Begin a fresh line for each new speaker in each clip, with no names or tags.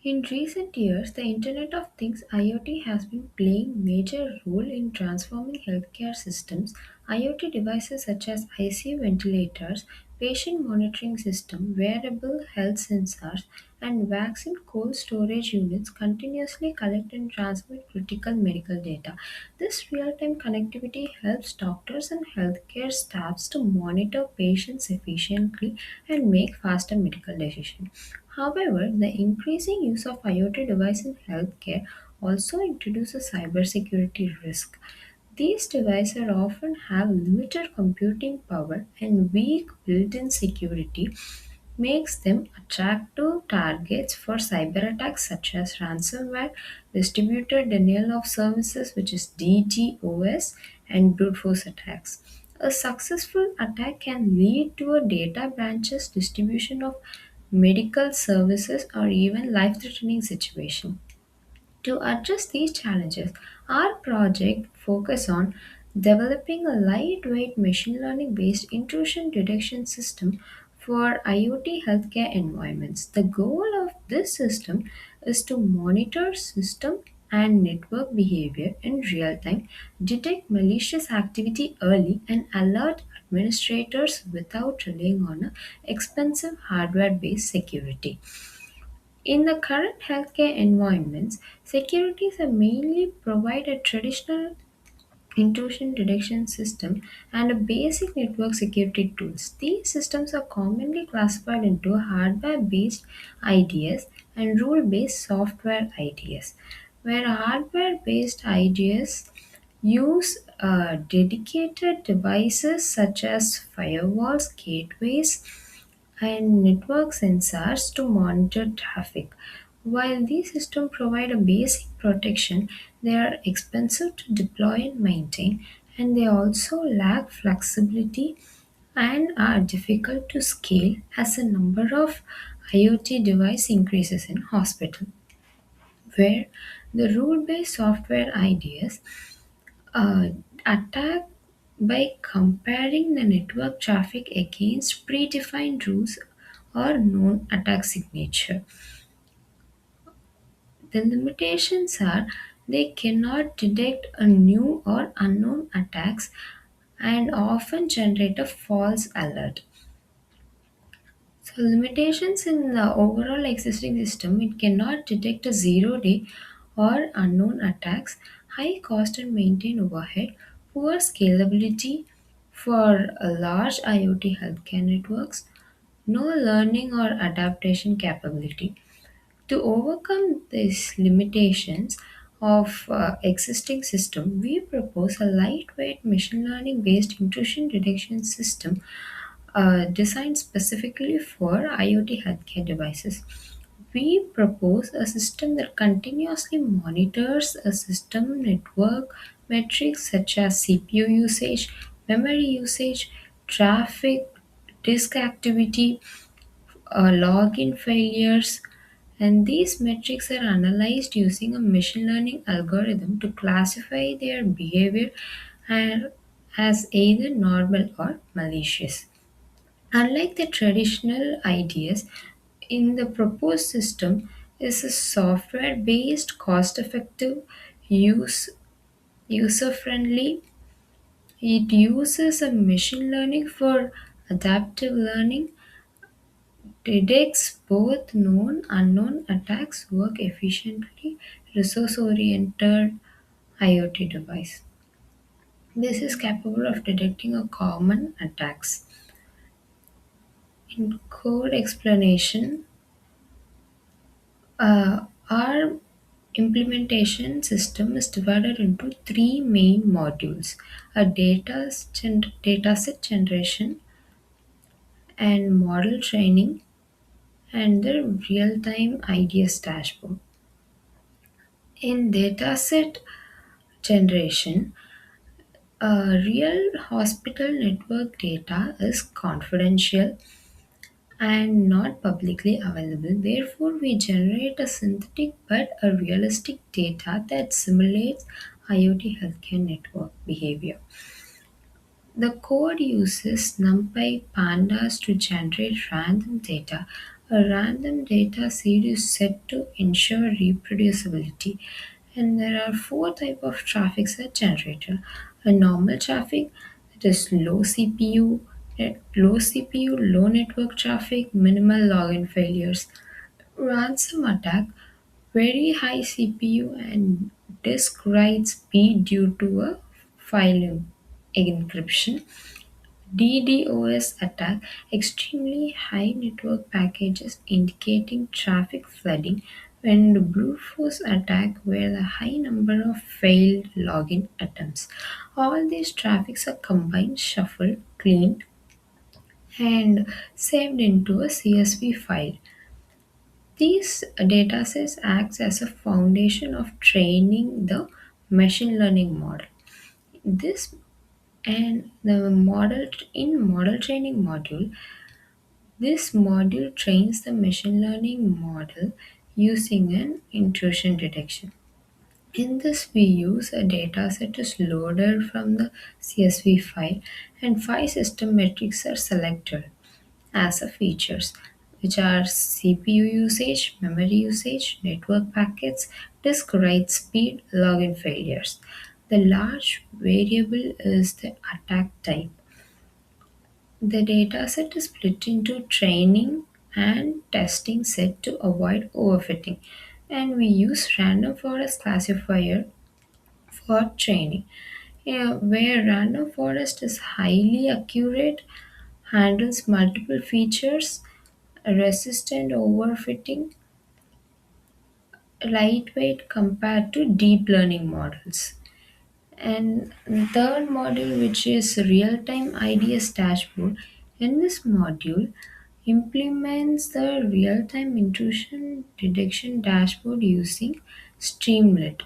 In recent years, the Internet of Things IoT has been playing major role in transforming healthcare systems. IoT devices such as ICU ventilators, patient monitoring system, wearable health sensors, and vaccine cold storage units continuously collect and transmit critical medical data. This real-time connectivity helps doctors and healthcare staffs to monitor patients efficiently and make faster medical decisions. However, the increasing use of IoT devices in healthcare also introduces cybersecurity risk. These devices often have limited computing power and weak built-in security makes them attractive targets for cyber attacks such as ransomware, distributed denial of services which is DDoS and brute force attacks. A successful attack can lead to a data branch's distribution of medical services or even life-threatening situation. To address these challenges, our project focus on developing a lightweight machine learning based intrusion detection system for IoT healthcare environments. The goal of this system is to monitor system and network behavior in real time, detect malicious activity early, and alert administrators without relying on a expensive hardware based security. In the current healthcare environments, securities are mainly provide a traditional intrusion detection system and a basic network security tools. These systems are commonly classified into hardware-based IDS and rule-based software IDS, where hardware-based IDS use dedicated devices such as firewalls, gateways, and network sensors to monitor traffic. While these systems provide a basic protection, they are expensive to deploy and maintain, and they also lack flexibility and are difficult to scale as the number of IoT device increases in hospital, where the rule-based software ideas uh, attack by comparing the network traffic against predefined rules or known attack signature. The limitations are they cannot detect a new or unknown attacks and often generate a false alert. So limitations in the overall existing system, it cannot detect a zero-day or unknown attacks, high cost and maintain overhead, poor scalability for a large IoT healthcare networks, no learning or adaptation capability. To overcome these limitations of existing system, we propose a lightweight machine learning based intrusion detection system designed specifically for IoT healthcare devices. We propose a system that continuously monitors a system network metrics such as CPU usage, memory usage, traffic, disk activity, login failures, and these metrics are analyzed using a machine learning algorithm to classify their behavior and as either normal or malicious. Unlike the traditional ideas, in the proposed system is a software-based, cost-effective, user-friendly. It uses a machine learning for adaptive learning, detects both known unknown attacks, work efficiently, resource-oriented IoT device. This is capable of detecting a common attacks. In code explanation, our implementation system is divided into three main modules: a dataset generation and model training, and the real-time IDS dashboard. In dataset generation, real hospital network data is confidential and not publicly available. Therefore, we generate a synthetic but a realistic data that simulates IoT healthcare network behavior. The code uses NumPy pandas to generate random data. A random data seed is set to ensure reproducibility. And there are four types of traffic set generated. A normal traffic, that is low CPU, low network traffic, minimal login failures. Ransom attack, very high CPU and disk write speed due to a file encryption. DDoS attack, extremely high network packages indicating traffic flooding, and the brute force attack where the high number of failed login attempts. All these traffics are combined, shuffled, cleaned, and saved into a CSV file. These datasets acts as a foundation of training the machine learning model. This and the model in model training module, this module trains the machine learning model using an intrusion detection. In this, we use a dataset is loaded from the CSV file and five system metrics are selected as a features, which are CPU usage, memory usage, network packets, disk write speed, login failures. The large variable is the attack type. The dataset is split into training and testing set to avoid overfitting, and we use random forest classifier for training. Yeah, where random forest is highly accurate, handles multiple features, resistant overfitting, lightweight compared to deep learning models. And third module, which is real-time IDS dashboard. In this module, implements the real-time intrusion detection dashboard using Streamlit.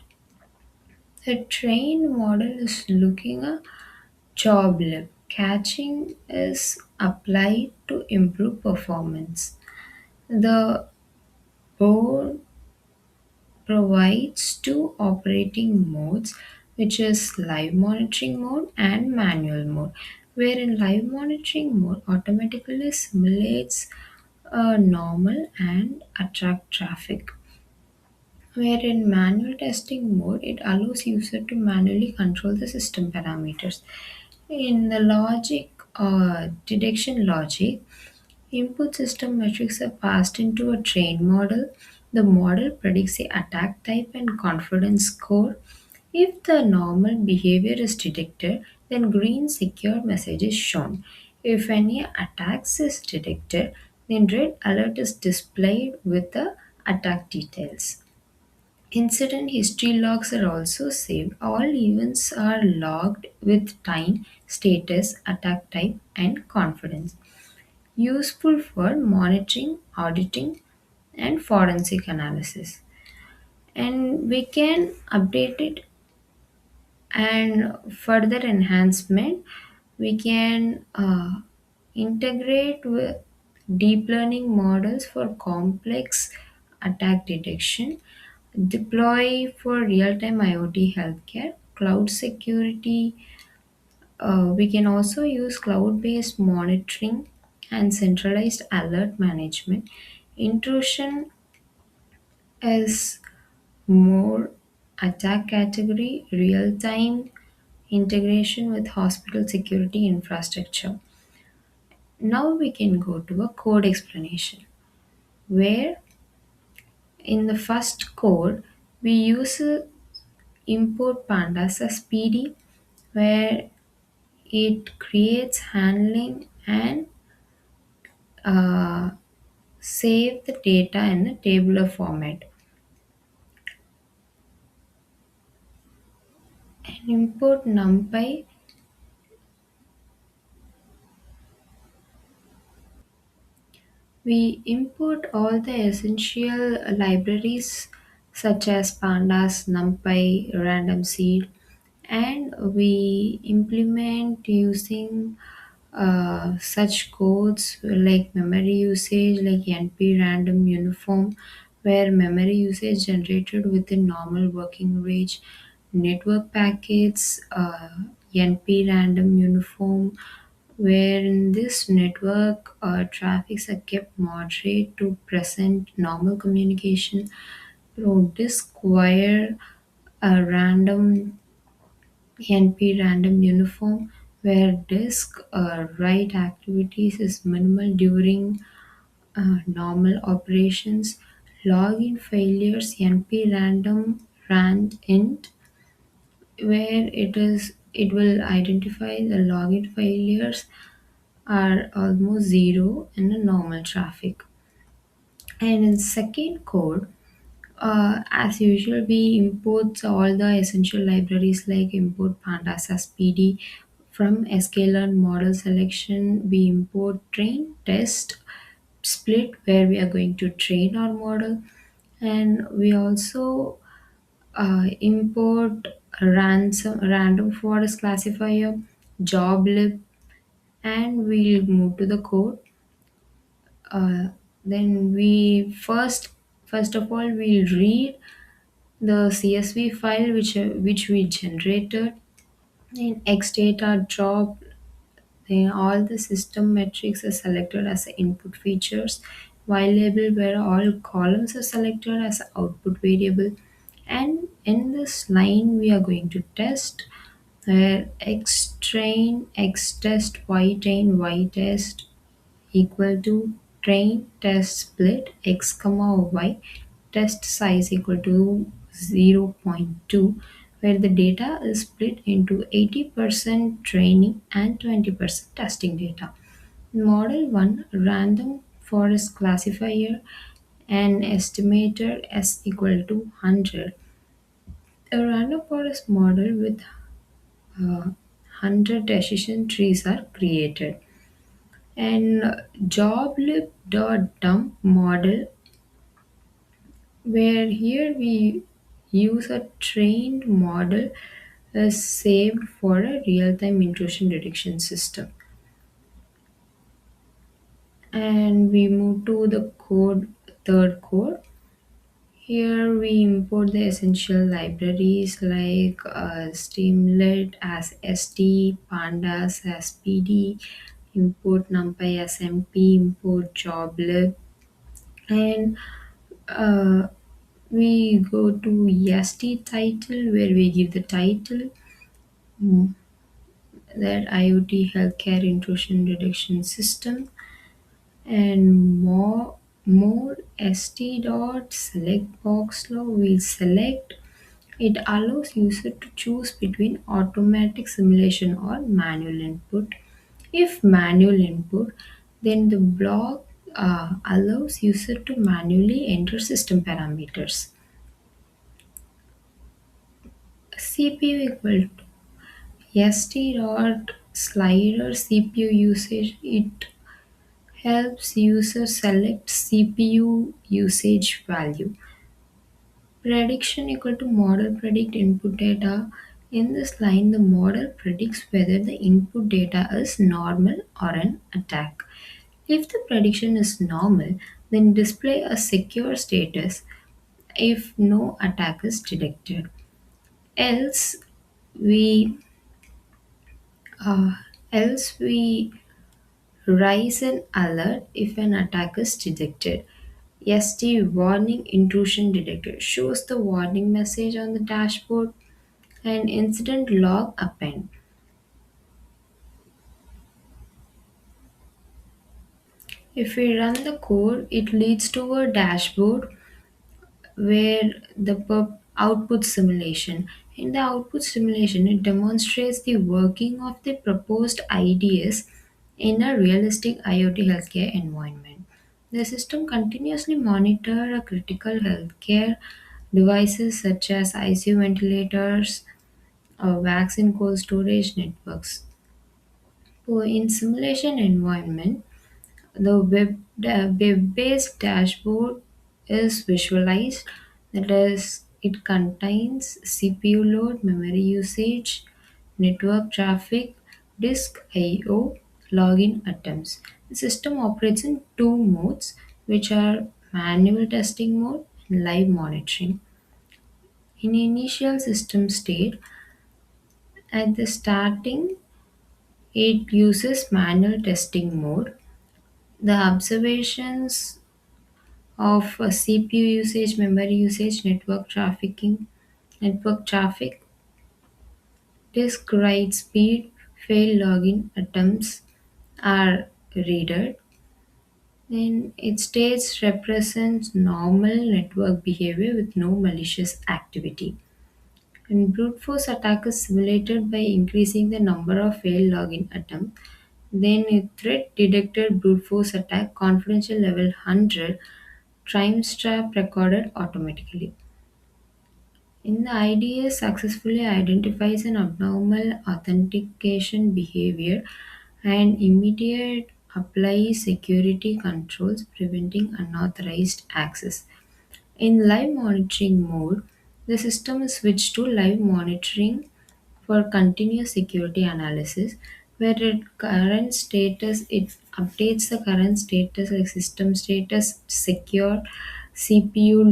The trained model is looking at job lib. Catching is applied to improve performance. The board provides two operating modes, which is live monitoring mode and manual mode, wherein live monitoring mode automatically simulates a normal and attract traffic, wherein manual testing mode it allows user to manually control the system parameters. In the logic detection logic, input system metrics are passed into a trained model. The model predicts the attack type and confidence score. If the normal behavior is detected, then green secure message is shown. If any attacks is detected, then red alert is displayed with the attack details. Incident history logs are also saved. All events are logged with time, status, attack type, and confidence. Useful for monitoring, auditing, and forensic analysis. And we can update it and further enhancement. We can integrate with deep learning models for complex attack detection, deploy for real-time IoT healthcare, cloud security. We can also use cloud-based monitoring and centralized alert management. Intrusion is more attack category, real-time integration with hospital security infrastructure. Now we can go to a code explanation where in the first code we use import pandas as PD where it creates handling and uh, save the data in a tabular format. And import numpy, we import all the essential libraries such as pandas, numpy, random seed, and we implement using such codes like memory usage like np random uniform where memory usage generated within normal working range, network packets np random uniform where in this network traffics are kept moderate to present normal communication through disk wire a random NP random uniform where disk write activities is minimal during normal operations. Login failures NP random rand int where it will identify the login failures are almost zero in a normal traffic. And in second code, as usual, we import all the essential libraries like import pandas as PD. From sklearn model selection, we import train, test, split where we are going to train our model, and we also import random forest classifier, job lib, and we'll move to the code. Then first of all we'll read the CSV file which we generated in X data job. Then all the system metrics are selected as input features, while label where all columns are selected as output variable. And in this line we are going to test where x train x test y test equal to train test split x comma y test size equal to zero point 0.2 where the data is split into 80% training and 20% testing data. Model 1 random forest classifier and estimator s equal to 100. A random forest model with 100 decision trees are created. And joblib.dump model where here we use a trained model is saved for a real-time intrusion detection system. And we move to the third code. Here we import the essential libraries like Streamlit as ST, Pandas as PD, import NumPy as MP, import joblib, and uh, we go to ST title where we give the title that IoT healthcare intrusion detection system and more st dot select box law will select. It allows user to choose between automatic simulation or manual input. If manual input, then the block allows user to manually enter system parameters. CPU equal to st dot slider CPU usage. It helps user select CPU usage value. Prediction equal to model predict input data. In this line, the model predicts whether the input data is normal or an attack. If the prediction is normal, then display a secure status if no attack is detected. Else, we uh, else we raise an alert if an attack is detected. ST warning intrusion detected shows the warning message on the dashboard and incident log append. If we run the code, it leads to a dashboard where the output simulation. In the output simulation, it demonstrates the working of the proposed IDS in a realistic IoT healthcare environment. The system continuously monitors a critical healthcare devices such as ICU ventilators or vaccine cold storage networks. So in simulation environment, the web-based dashboard is visualized. That is, it contains CPU load, memory usage, network traffic, disk I/O, login attempts. The system operates in two modes, which are manual testing mode and live monitoring. In initial system state, at the starting It uses manual testing mode. The observations of CPU usage, memory usage, network traffic, disk write speed, failed login attempts are readed. Then its states represents normal network behavior with no malicious activity. And brute force attack is simulated by increasing the number of failed login attempts. Then a threat detected brute force attack confidential level 100 timestamp recorded automatically. In the IDS successfully identifies an abnormal authentication behavior and immediate applies security controls preventing unauthorized access. In live monitoring mode, the system is switched to live monitoring for continuous security analysis where it updates the current status like system status, secure, CPU